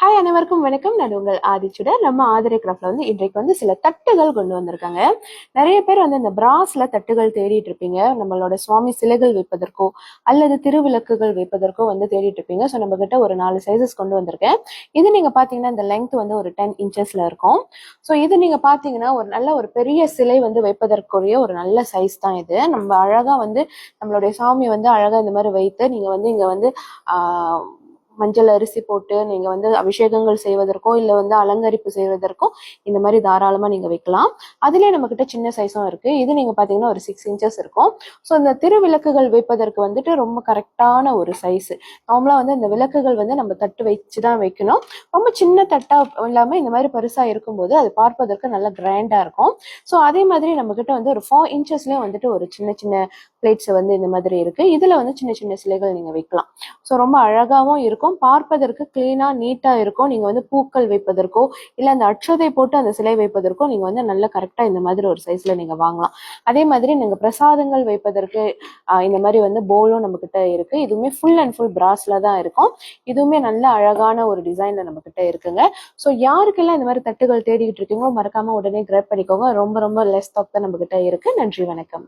Hi அனைவருக்கும் வணக்கம். நான் உங்கள் ஆதிச்சுடர். நம்ம ஆதிரை கிராஃப்ட்ல இன்றைக்கு சில தட்டுகள் கொண்டு வந்திருக்காங்க. நிறைய பேர் இந்த பிராஸ்ல தட்டுகள் தேடிட்டு இருப்பீங்க. நம்மளோட சுவாமி சிலைகள் வைப்பதற்கோ அல்லது திருவிளக்குகள் வைப்பதற்கோ தேடிட்டு இருப்பீங்க. ஸோ நம்ம கிட்ட ஒரு 4 சைசஸ் கொண்டு வந்திருக்கேன். இது நீங்க பாத்தீங்கன்னா இந்த லெங்த் ஒரு 10 இன்ச்சஸ்ல இருக்கும். ஸோ இது நீங்க பாத்தீங்கன்னா ஒரு நல்ல ஒரு பெரிய சிலை வைப்பதற்குரிய ஒரு நல்ல சைஸ் தான் இது. நம்ம அழகா நம்மளுடைய சாமி அழகா இந்த மாதிரி வைத்து நீங்க இங்க மஞ்சள் அரிசி போட்டு நீங்க அபிஷேகங்கள் செய்வதற்கோ இல்ல அலங்கரிப்பு செய்வதற்கோ இந்த மாதிரி தாராளமா நீங்க வைக்கலாம். அதுலயே நம்ம கிட்ட சின்ன சைஸும் இருக்கு. இது நீங்க பாத்தீங்கன்னா ஒரு 6 இன்ச்சஸ் இருக்கும். ஸோ இந்த திருவிளக்குகள் வைப்பதற்கு ரொம்ப கரெக்டான ஒரு சைஸ். நார்மலா இந்த விளக்குகள் நம்ம தட்டு வச்சுதான் வைக்கணும். ரொம்ப சின்ன தட்டா இல்லாம இந்த மாதிரி பெருசா இருக்கும்போது அது பார்ப்பதற்கு நல்ல கிராண்டா இருக்கும். ஸோ அதே மாதிரி நம்ம கிட்ட ஒரு 4 இன்ச்சஸ்லயும் ஒரு சின்ன சின்ன பிளேட்ஸ் இந்த மாதிரி இருக்கு. இதுல சின்ன சின்ன சிலைகள் நீங்க வைக்கலாம். ஸோ ரொம்ப அழகாவும் இருக்கும், பார்ப்பதற்கு கிளீனா நீட்டா இருக்கும். நீங்க பூக்கள் வைப்பதற்கோ இல்ல அந்த அட்சதை போட்டு அந்த சிலை வைப்பதற்கோ நீங்க நல்ல கரெக்டா இந்த மாதிரி ஒரு சைஸ்ல நீங்க வாங்கலாம். அதே மாதிரி நீங்க பிரசாதங்கள் வைப்பதற்கு இந்த மாதிரி போலும் நம்ம கிட்ட இருக்கு. இதுவுமே ஃபுல் அண்ட் ஃபுல் பிராஸ்ல தான் இருக்கும். இதுவுமே நல்ல அழகான ஒரு டிசைன்ல நம்ம கிட்ட இருக்குங்க. ஸோ யாருக்கெல்லாம் இந்த மாதிரி தட்டுகள் தேடிக்கிட்டு இருக்கீங்களோ மறக்காம உடனே கிராப் பண்ணிக்கோங்க. ரொம்ப ரொம்ப லெஸ் ஸ்டாக் தான் நம்ம கிட்ட இருக்கு. நன்றி, வணக்கம்.